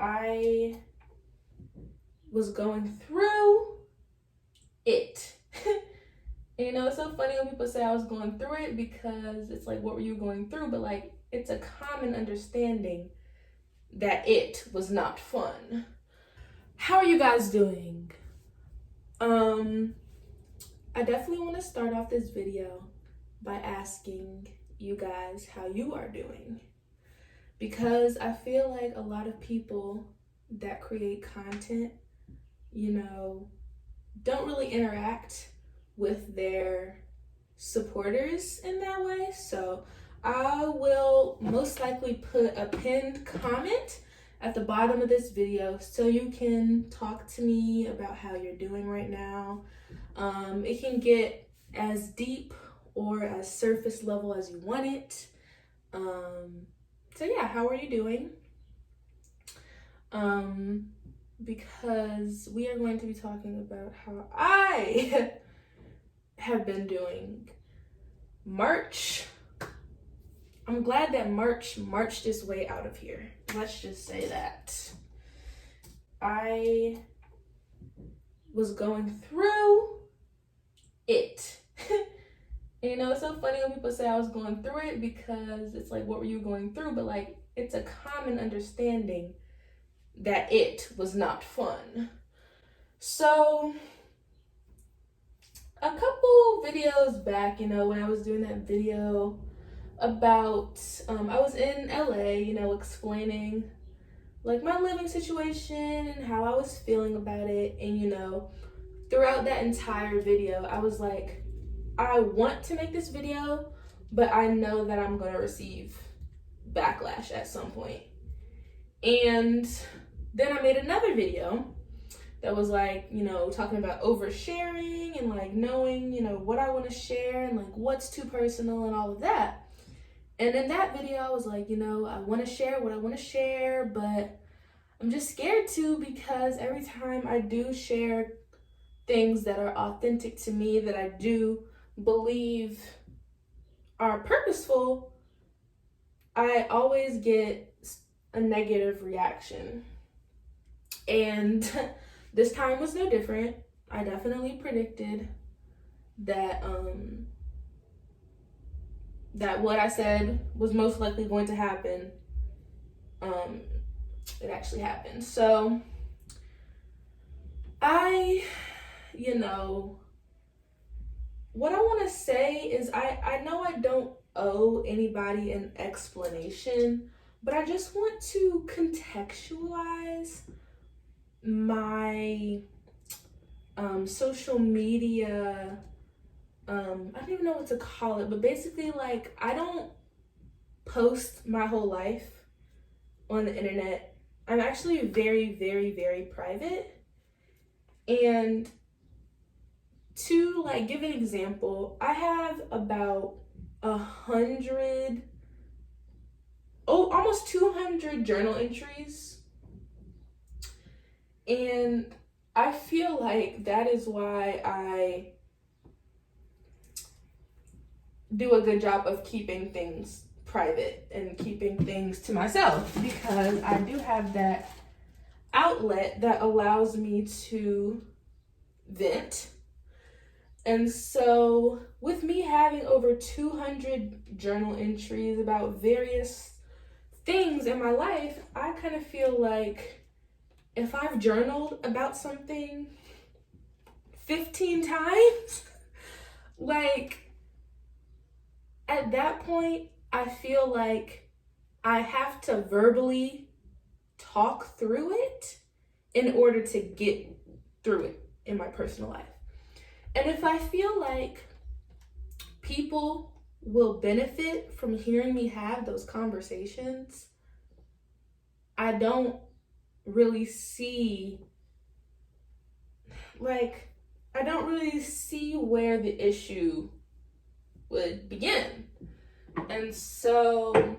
I was going through it. And you know, it's so funny when people say I was going through it, because it's like, what were you going through? But like, it's a common understanding that it was not fun. How are you guys doing? I definitely want to start off this video by asking you guys how you are doing, because I feel like a lot of people that create content, you know, don't really interact with their supporters in that way. So I will most likely put a pinned comment at the bottom of this video so you can talk to me about how you're doing right now. It can get as deep or as surface level as you want it. So yeah, how are you doing? Because we are going to be talking about how I have been doing. March. I'm glad that March marched its way out of here. Let's just say that. I was going through it. And you know, it's so funny when people say I was going through it, because it's like, what were you going through? But like, it's a common understanding that it was not fun. So a couple videos back, you know, when I was doing that video about, I was in LA, you know, explaining like my living situation and how I was feeling about it. And you know, throughout that entire video, I was like, I want to make this video, but I know that I'm going to receive backlash at some point. And then I made another video that was like, you know, talking about oversharing and like knowing, you know, what I want to share and like what's too personal and all of that. And in that video, I was like, you know, I want to share what I want to share, but I'm just scared to, because every time I do share things that are authentic to me, that I do believe are purposeful, I always get a negative reaction. And this time was no different. I definitely predicted that that what I said was most likely going to happen. It actually happened. So you know, what I want to say is I know I don't owe anybody an explanation, but I just want to contextualize my social media, I don't even know what to call it, but basically, like, I don't post my whole life on the internet. I'm actually very, very, very private. And to like give an example, I have about 100, almost 200 journal entries. And I feel like that is why I do a good job of keeping things private and keeping things to myself, because I do have that outlet that allows me to vent. And so with me having over 200 journal entries about various things in my life, I kind of feel like if I've journaled about something 15 times, like at that point, I feel like I have to verbally talk through it in order to get through it in my personal life. And if I feel like people will benefit from hearing me have those conversations, I don't really see, where the issue would begin. And so,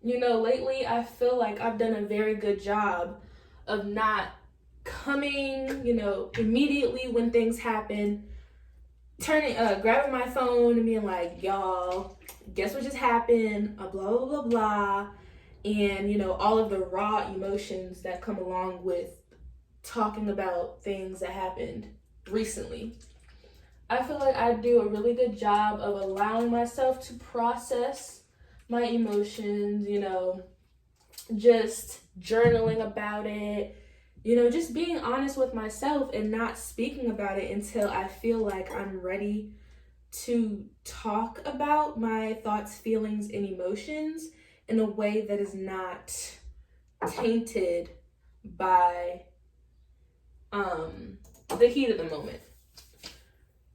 you know, lately I feel like I've done a very good job of not coming, you know, immediately when things happen, grabbing my phone and being like, y'all, guess what just happened, blah, blah, blah, blah. and, you know, all of the raw emotions that come along with talking about things that happened recently. I feel like I do a really good job of allowing myself to process my emotions, you know, just journaling about it, you know, just being honest with myself and not speaking about it until I feel like I'm ready to talk about my thoughts, feelings, and emotions in a way that is not tainted by the heat of the moment.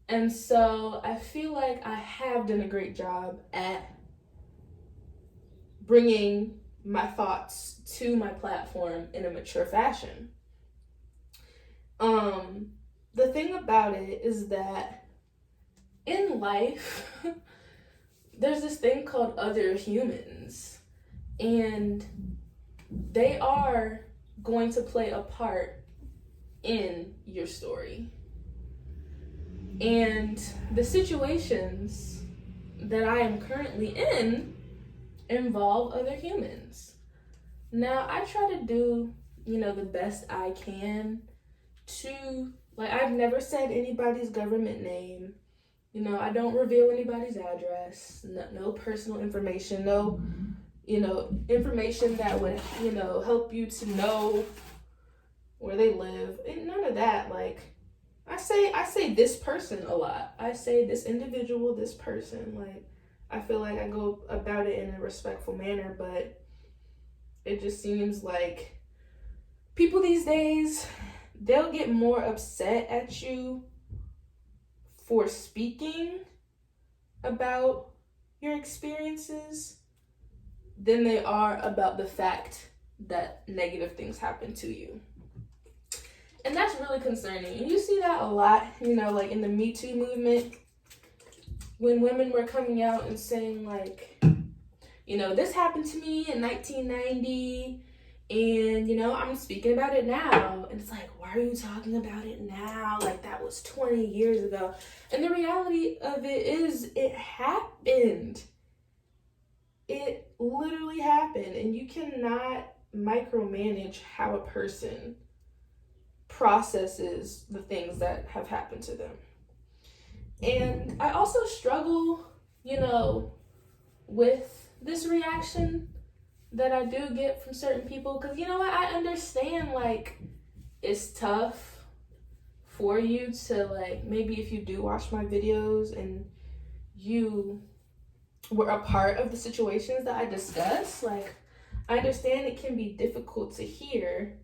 And so I feel like I have done a great job at bringing my thoughts to my platform in a mature fashion. The thing about it is that in life, there's this thing called other humans, and they are going to play a part in your story. And the situations that I am currently in involve other humans. Now, I try to do, you know, the best I can to, like, I've never said anybody's government name. You know, I don't reveal anybody's address, no personal information, no, you know, information that would, you know, help you to know where they live. And none of that. Like, I say this person a lot. I say this individual, this person. Like, I feel like I go about it in a respectful manner, but it just seems like people these days, they'll get more upset at you for speaking about your experiences than they are about the fact that negative things happen to you. And that's really concerning. And you see that a lot, you know, like in the Me Too movement, when women were coming out and saying, like, you know, this happened to me in 1990, and, you know, I'm speaking about it now. And it's like, why are you talking about it now? Like, that was 20 years ago. And the reality of it is, it happened. It literally happened. And you cannot micromanage how a person processes the things that have happened to them. And I also struggle, you know, with this reaction that I do get from certain people, because, you know what, I understand, like, it's tough for you to, like, maybe if you do watch my videos and you were a part of the situations that I discuss, like, I understand it can be difficult to hear,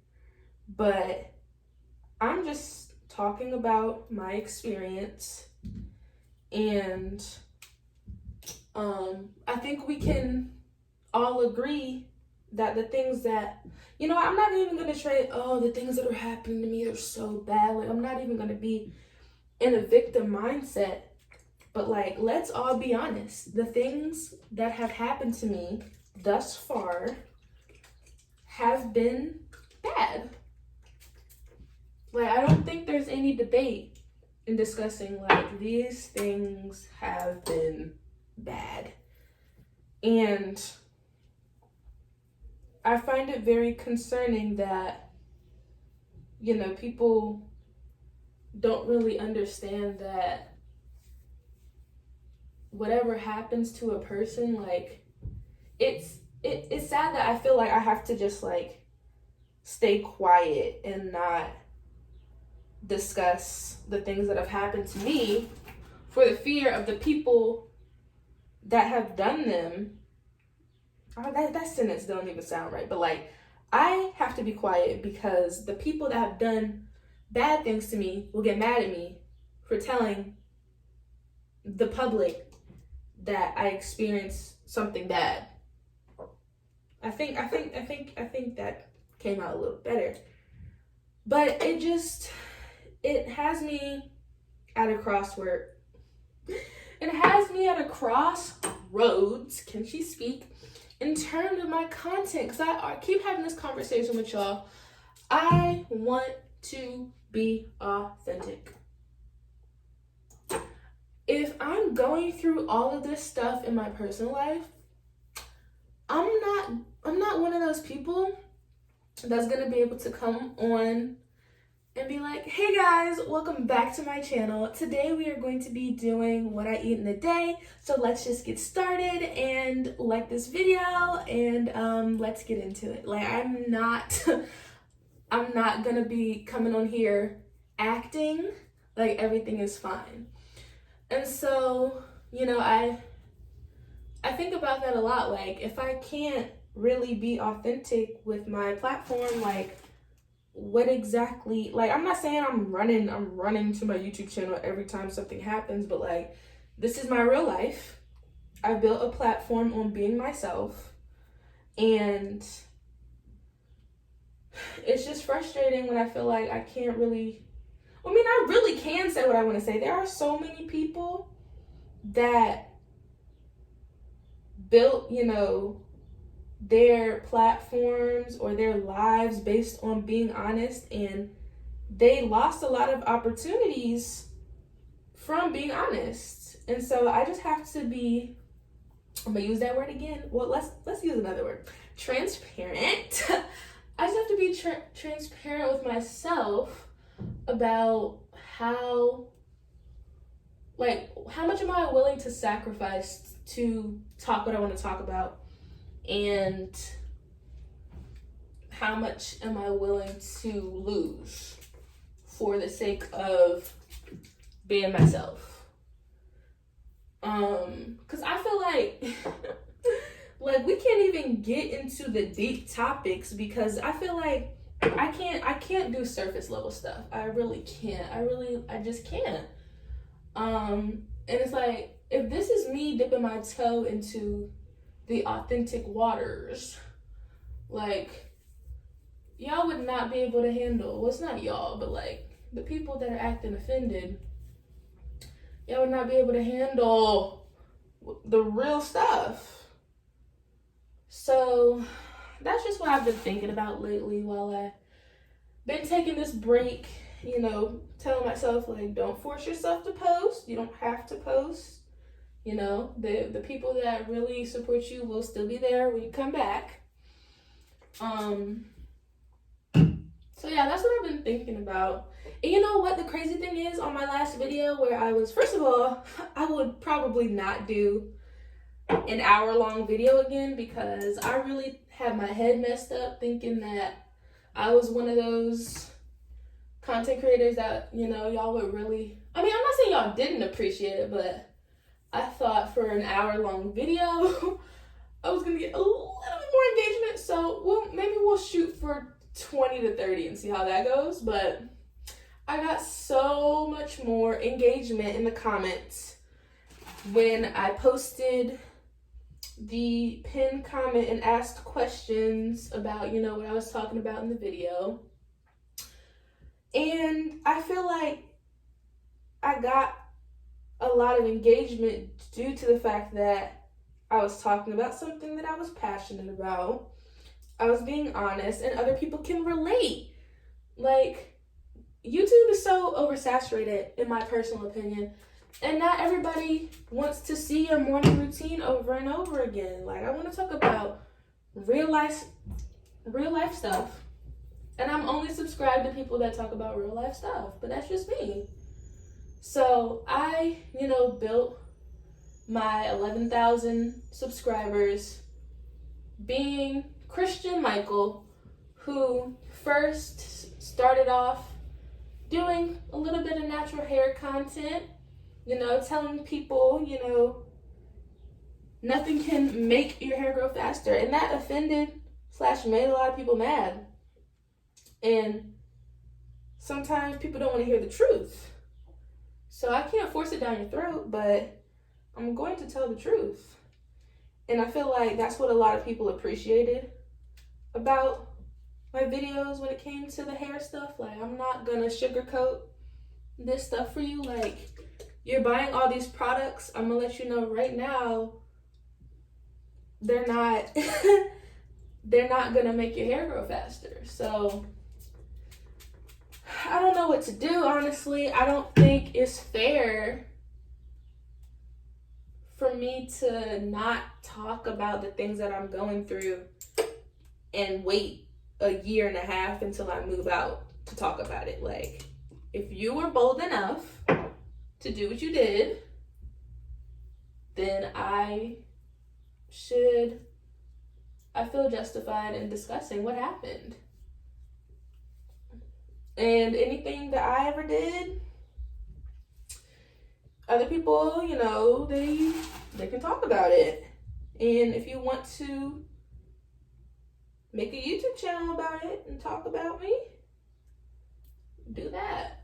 but I'm just talking about my experience, and I think we can all agree that the things that, you know, I'm not even going to try, oh, the things that are happening to me are so bad. Like, I'm not even going to be in a victim mindset. But, like, let's all be honest. The things that have happened to me thus far have been bad. Like, I don't think there's any debate in discussing, like, these things have been bad. And I find it very concerning that, you know, people don't really understand that whatever happens to a person, like, it's sad that I feel like I have to just, like, stay quiet and not discuss the things that have happened to me for the fear of the people that have done them. Oh, that sentence don't even sound right, but, like, I have to be quiet because the people that have done bad things to me will get mad at me for telling the public that I experienced something bad. I think that came out a little better. But it has me at a crossword. It has me at a crossroads. Can she speak? In terms of my content, because I keep having this conversation with y'all. I want to be authentic. If I'm going through all of this stuff in my personal life, I'm not I'm not one of those people that's gonna be able to come on and be like, hey guys, welcome back to my channel. Today we are going to be doing what I eat in a day. So let's just get started and like this video and let's get into it. Like I'm not gonna be coming on here acting like everything is fine. And so, you know, I think about that a lot. Like if I can't really be authentic with my platform, like what exactly, like I'm not saying I'm running to my YouTube channel every time something happens, but like this is my real life. I built a platform on being myself, and it's just frustrating when I feel like I can't really, I mean, I really can say what I want to say. There are so many people that built, you know, their platforms or their lives based on being honest, and they lost a lot of opportunities from being honest. And so I just have to be, I'm gonna use that word again. Well, let's use another word. Transparent. I just have to be transparent with myself about how much am I willing to sacrifice to talk what I want to talk about, and how much am I willing to lose for the sake of being myself. Because I feel like we can't even get into the deep topics, because I feel like I can't do surface level stuff. I really can't. I just can't. And it's like, if this is me dipping my toe into the authentic waters, like y'all would not be able to handle, well, it's not y'all, but like the people that are acting offended, y'all would not be able to handle the real stuff. So that's just what I've been thinking about lately while I've been taking this break, you know, telling myself, like, don't force yourself to post. You don't have to post. You know, the people that really support you will still be there when you come back. So yeah, that's what I've been thinking about. And you know what the crazy thing is, on my last video where I was, first of all, I would probably not do an hour-long video again, because I really had my head messed up thinking that I was one of those content creators that, you know, y'all would really, I mean, I'm not saying y'all didn't appreciate it, but I thought for an hour-long video, I was gonna get a little bit more engagement. So maybe we'll shoot for 20 to 30 and see how that goes. But I got so much more engagement in the comments when I posted the pinned comment and asked questions about, you know, what I was talking about in the video. And I feel like I got a lot of engagement due to the fact that I was talking about something that I was passionate about. I was being honest, and other people can relate. Like, YouTube is so oversaturated, in my personal opinion, and not everybody wants to see your morning routine over and over again. Like, I want to talk about real life stuff, and I'm only subscribed to people that talk about real life stuff, but that's just me. So I, you know, built my 11,000 subscribers being Christian Mychal, who first started off doing a little bit of natural hair content, you know, telling people, you know, nothing can make your hair grow faster. And that offended / made a lot of people mad. And sometimes people don't want to hear the truth. So I can't force it down your throat, but I'm going to tell the truth. And I feel like that's what a lot of people appreciated about my videos when it came to the hair stuff. Like, I'm not gonna sugarcoat this stuff for you. Like, you're buying all these products, I'm gonna let you know right now, they're not gonna make your hair grow faster. So I don't know what to do, honestly. I don't think it's fair for me to not talk about the things that I'm going through and wait a year and a half until I move out to talk about it. Like, if you were bold enough to do what you did, then I feel justified in discussing what happened. And anything that I ever did, other people, you know, they can talk about it. And if you want to make a YouTube channel about it and talk about me, do that.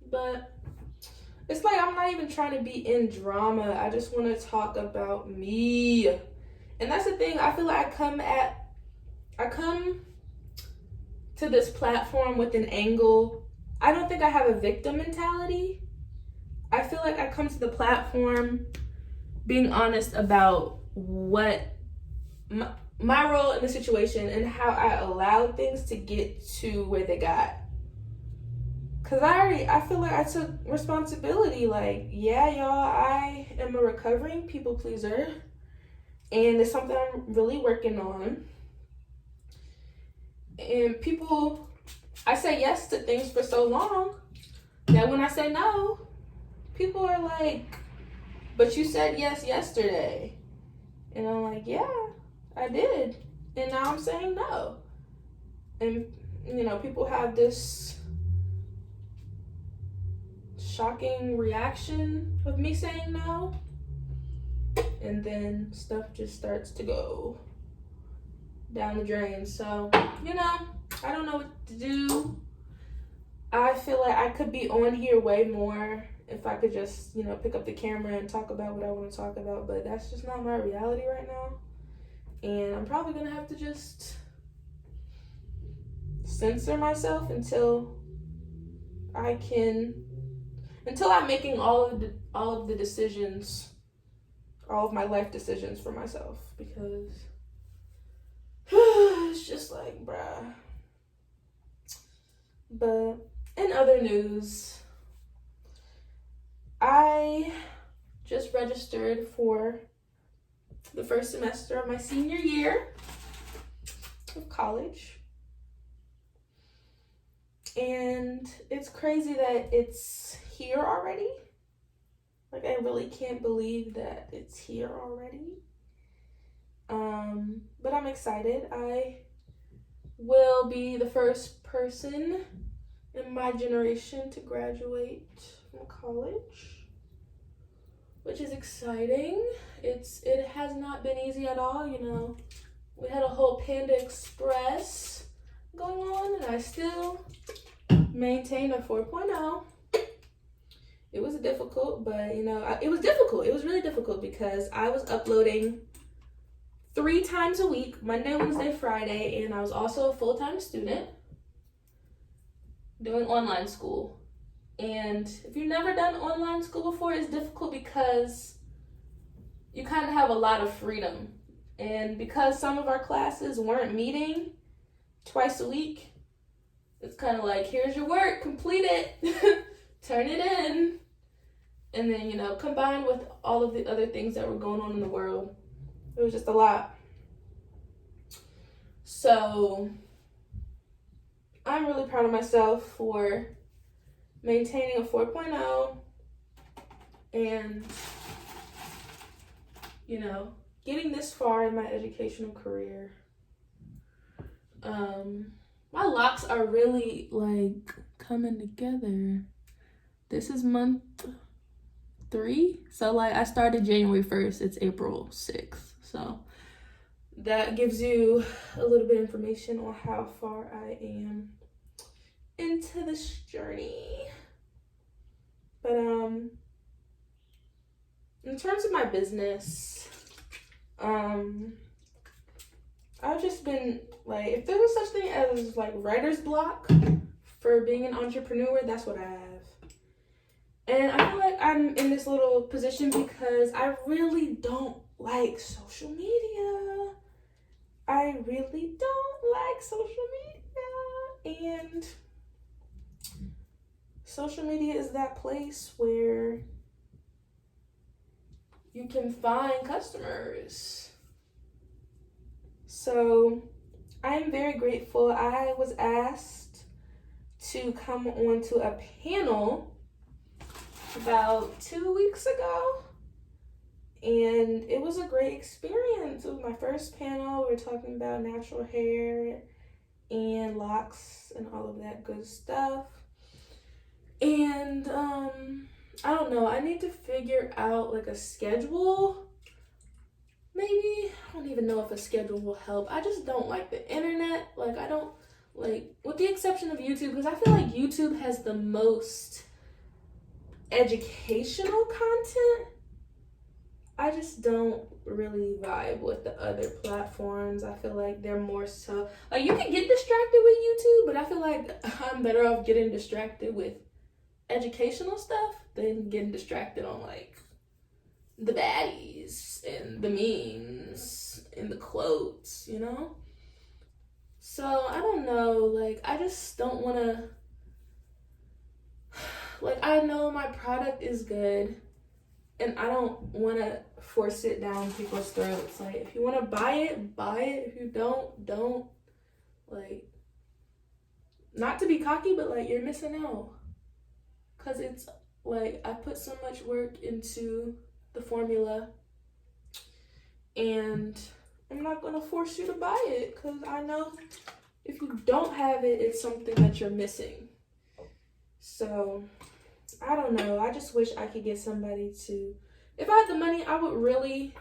But it's like I'm not even trying to be in drama. I just want to talk about me. And that's the thing. I feel like I come to this platform with an angle. I don't think I have a victim mentality. I feel like I come to the platform being honest about what my role in the situation and how I allowed things to get to where they got. Cause I feel like I took responsibility. Like, yeah, y'all, I am a recovering people pleaser, and it's something I'm really working on. And I say yes to things for so long that when I say no, people are like, but you said yes yesterday. And I'm like, yeah, I did. And now I'm saying no. And, you know, people have this shocking reaction of me saying no. And then stuff just starts to go down the drain. So, you know, I don't know what to do. I feel like I could be on here way more if I could just, you know, pick up the camera and talk about what I want to talk about, but that's just not my reality right now. And I'm probably going to have to just censor myself until I'm making all of the decisions, all of my life decisions for myself, because it's just like, bruh. But in other news, I just registered for the first semester of my senior year of college. And it's crazy that it's here already. Like, I really can't believe that it's here already. But I'm excited. I will be the first person in my generation to graduate from college, which is exciting. It has not been easy at all, you know. We had a whole Panda Express going on, and I still maintain a 4.0. It was difficult, but, you know, it was difficult. It was really difficult because I was uploading 3 times a week, Monday, Wednesday, Friday, and I was also a full-time student doing online school. And if you've never done online school before, it's difficult because you kind of have a lot of freedom. And because some of our classes weren't meeting twice a week, it's kind of like, here's your work, complete it, turn it in. And then, you know, combined with all of the other things that were going on in the world, it was just a lot. So I'm really proud of myself for maintaining a 4.0 and, you know, getting this far in my educational career. My locks are really, like, coming together. This is month 3. So, like, I started January 1st. It's April 6th. So that gives you a little bit of information on how far I am into this journey. But in terms of my business, I've just been like, if there was such thing as like writer's block for being an entrepreneur, that's what I have. And I feel like I'm in this little position because I really don't like social media. I really don't like social media. And social media is that place where you can find customers. So I am very grateful. I was asked to come onto a panel about 2 weeks ago, and it was a great experience. It was my first panel. We were talking about natural hair and locks and all of that good stuff. And I don't know, I need to figure out like a schedule. Maybe, I don't even know if a schedule will help. I just don't like the internet. Like, I don't like, with the exception of YouTube, because I feel like YouTube has the most educational content. I just don't really vibe with the other platforms. I feel like they're more so, like, you can get distracted with YouTube, but I feel like I'm better off getting distracted with educational stuff than getting distracted on like the baddies and the memes and the quotes, you know? So I don't know, like, I just don't want to, like, I know my product is good and I don't want to force it down people's throats. Like, if you want to buy it, buy it. If you don't. Like, not to be cocky, but like, you're missing out. Because it's like, I put so much work into the formula, and I'm not going to force you to buy it, because I know if you don't have it, it's something that you're missing. So, I don't know. I just wish I could get somebody to, if I had the money, I would really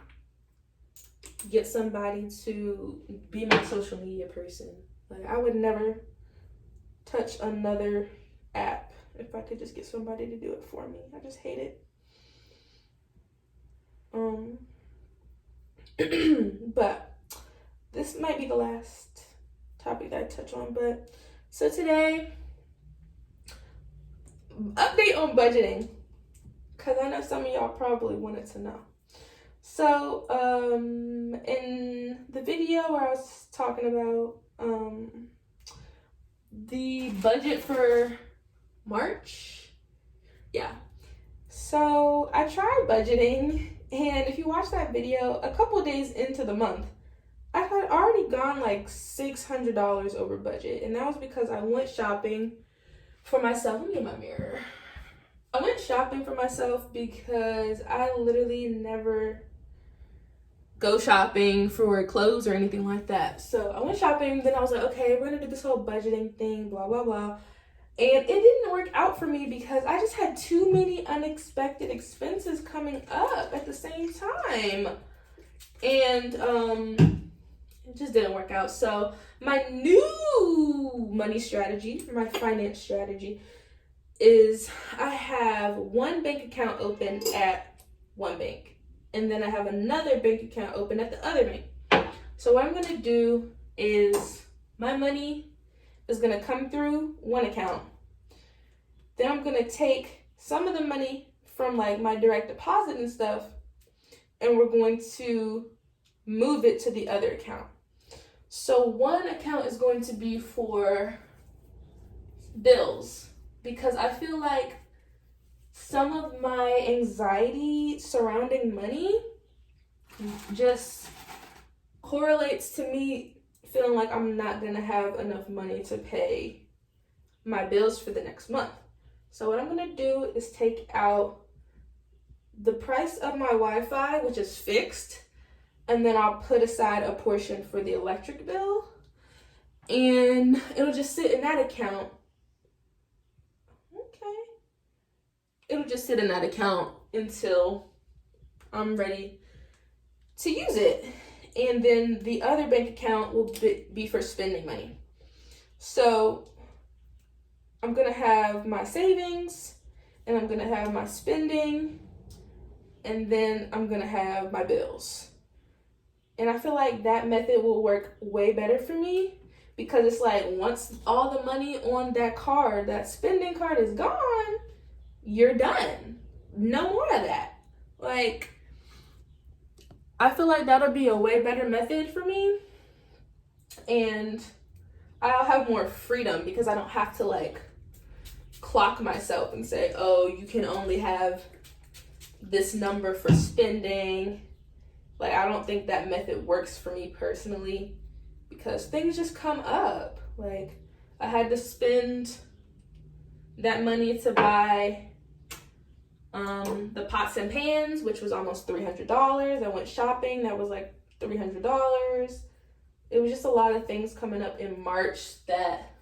get somebody to be my social media person. Like, I would never touch another app if I could just get somebody to do it for me. I just hate it. But this might be the last topic that I touch on. But so today, update on budgeting, because I know some of y'all probably wanted to know. So in the video where I was talking about the budget for March, yeah, so I tried budgeting, and if you watch that video, a couple of days into the month, I had already gone like $600 over budget, and that was because I went shopping for myself. Let me get my mirror. I went shopping for myself because I literally never go shopping for clothes or anything like that. So I went shopping, then I was like, okay, we're gonna do this whole budgeting thing, blah, blah, blah. And it didn't work out for me because I just had too many unexpected expenses coming up at the same time. And it just didn't work out. So my new money strategy, my finance strategy, is I have one bank account open at one bank, and then I have another bank account open at the other bank. So what I'm going to do is my money is going to come through one account. Then I'm going to take some of the money from like my direct deposit and stuff, and we're going to move it to the other account. So one account is going to be for bills, because I feel like some of my anxiety surrounding money just correlates to me feeling like I'm not going to have enough money to pay my bills for the next month. So what I'm going to do is take out the price of my Wi-Fi, which is fixed, and then I'll put aside a portion for the electric bill, and it'll just sit in that account. Okay. It'll just sit in that account until I'm ready to use it. And then the other bank account will be for spending money. So I'm going to have my savings, and I'm going to have my spending, and then I'm going to have my bills. And I feel like that method will work way better for me, because it's like once all the money on that card, that spending card, is gone, you're done. No more of that. Like, I feel like that'll be a way better method for me, and I'll have more freedom because I don't have to like clock myself and say, oh, you can only have this number for spending. Like, I don't think that method works for me personally, because things just come up. Like, I had to spend that money to buy the pots and pans, which was almost $300. I went shopping, that was like $300. It was just a lot of things coming up in March that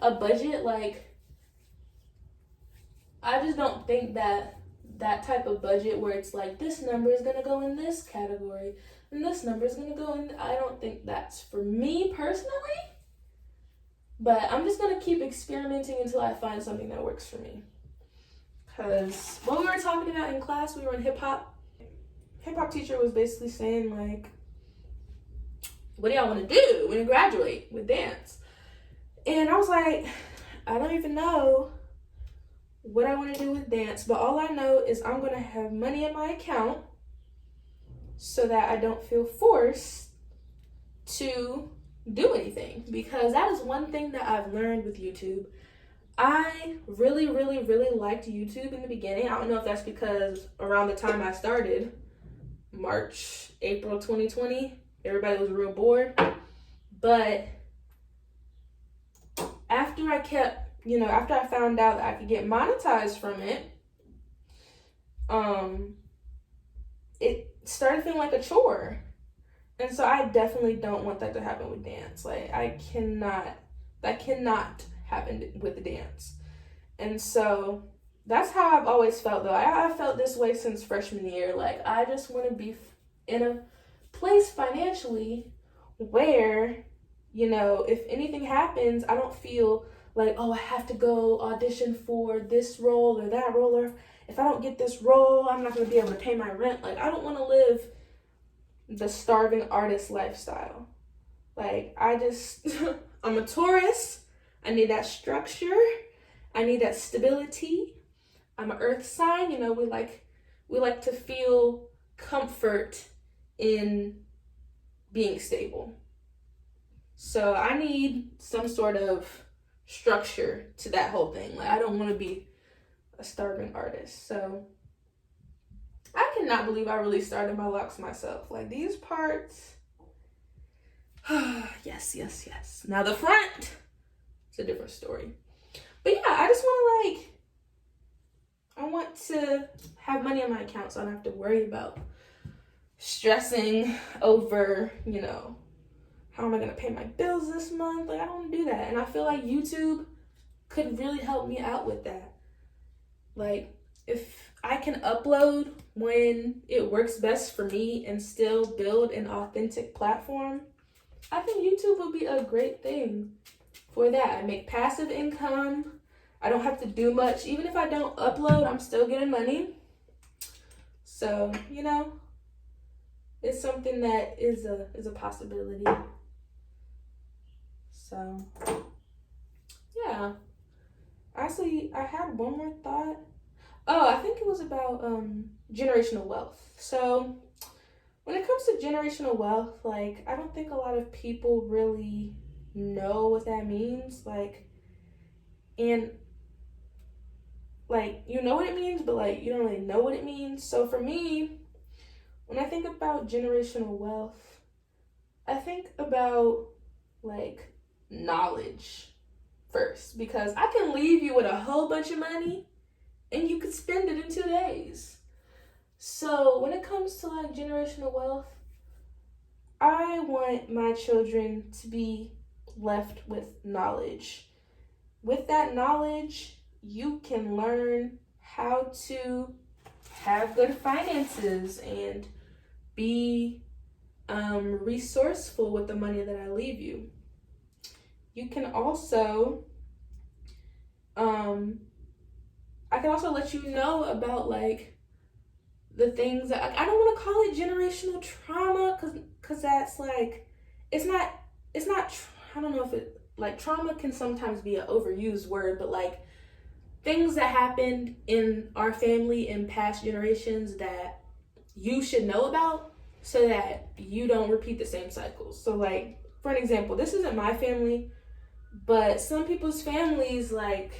a budget, like, I just don't think that type of budget where it's like, this number is going to go in this category and this number is going to go in, I don't think that's for me personally. But I'm just going to keep experimenting until I find something that works for me. Because what we were talking about in class, we were in hip-hop. Hip-hop teacher was basically saying, like, what do y'all want to do when you graduate with dance? And I was like, I don't even know what I want to do with dance, but all I know is I'm going to have money in my account so that I don't feel forced to do anything, because that is one thing that I've learned with YouTube. I really liked YouTube in the beginning. I don't know if that's because around the time I started, March, April 2020, everybody was real bored. But after after I found out that I could get monetized from it, it started feeling like a chore. And so I definitely don't want that to happen with dance. Like, that cannot happen with the dance. And so that's how I've always felt, though. I've felt this way since freshman year. Like, I just want to be in a place financially where, if anything happens, I don't feel like, oh, I have to go audition for this role or that role, or if I don't get this role, I'm not going to be able to pay my rent. Like, I don't want to live the starving artist lifestyle. Like, I'm a Taurus. I need that structure. I need that stability. I'm an earth sign. We like to feel comfort in being stable. So I need some sort of structure to that whole thing. Like, I don't want to be a starving artist. So I cannot believe I really started my locks myself. Like, these parts, yes. Now the front, it's a different story. But yeah, I just I want to have money in my account so I don't have to worry about stressing over, how am I going to pay my bills this month? Like, I don't want to do that. And I feel like YouTube could really help me out with that. Like, if I can upload when it works best for me and still build an authentic platform, I think YouTube would be a great thing for that. I make passive income. I don't have to do much. Even if I don't upload, I'm still getting money. So, it's something that is a possibility. So, yeah. Actually, I had one more thought. Oh, I think it was about generational wealth. So when it comes to generational wealth, like, I don't think a lot of people really know what that means. Like, and like, you know what it means, but like, you don't really know what it means. So for me, when I think about generational wealth, I think about like knowledge first, because I can leave you with a whole bunch of money and you could spend it in 2 days. So when it comes to like generational wealth, I want my children to be left with knowledge. With that knowledge, you can learn how to have good finances and be resourceful with the money that I leave you. You can also, I can also let you know about like the things that, I don't want to call it generational trauma, because that's like, it's not, I don't know if it, like, trauma can sometimes be an overused word, but like things that happened in our family in past generations that you should know about so that you don't repeat the same cycles. So like, for an example, this isn't my family, but some people's families, like,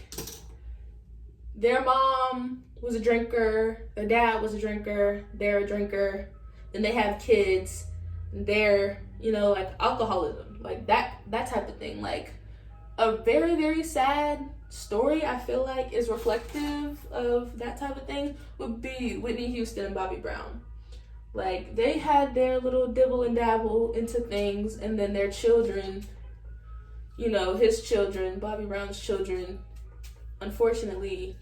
their mom was a drinker, their dad was a drinker, they're a drinker, then they have kids. their, like alcoholism, like that type of thing. Like a very, very sad story I feel like is reflective of that type of thing would be Whitney Houston and Bobby Brown. Like they had their little dibble and dabble into things, and then their children, his children, Bobby Brown's children, unfortunately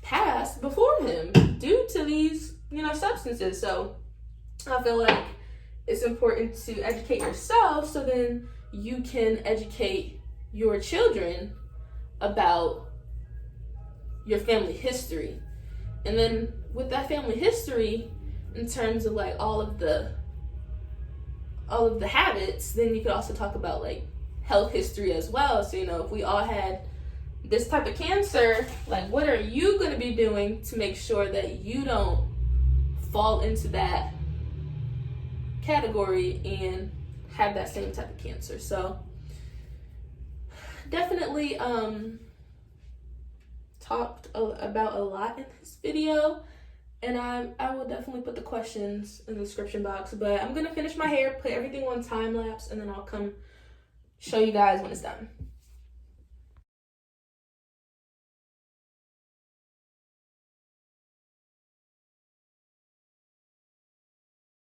passed before him due to these, substances. So I feel like it's important to educate yourself so then you can educate your children about your family history. And then with that family history, in terms of like all of the habits, then you could also talk about like health history as well. So, if we all had this type of cancer, like what are you going to be doing to make sure that you don't fall into that category and have that same type of cancer? So definitely talked about a lot in this video, and I will definitely put the questions in the description box. But I'm gonna finish my hair, put everything on time lapse, and then I'll come show you guys when it's done.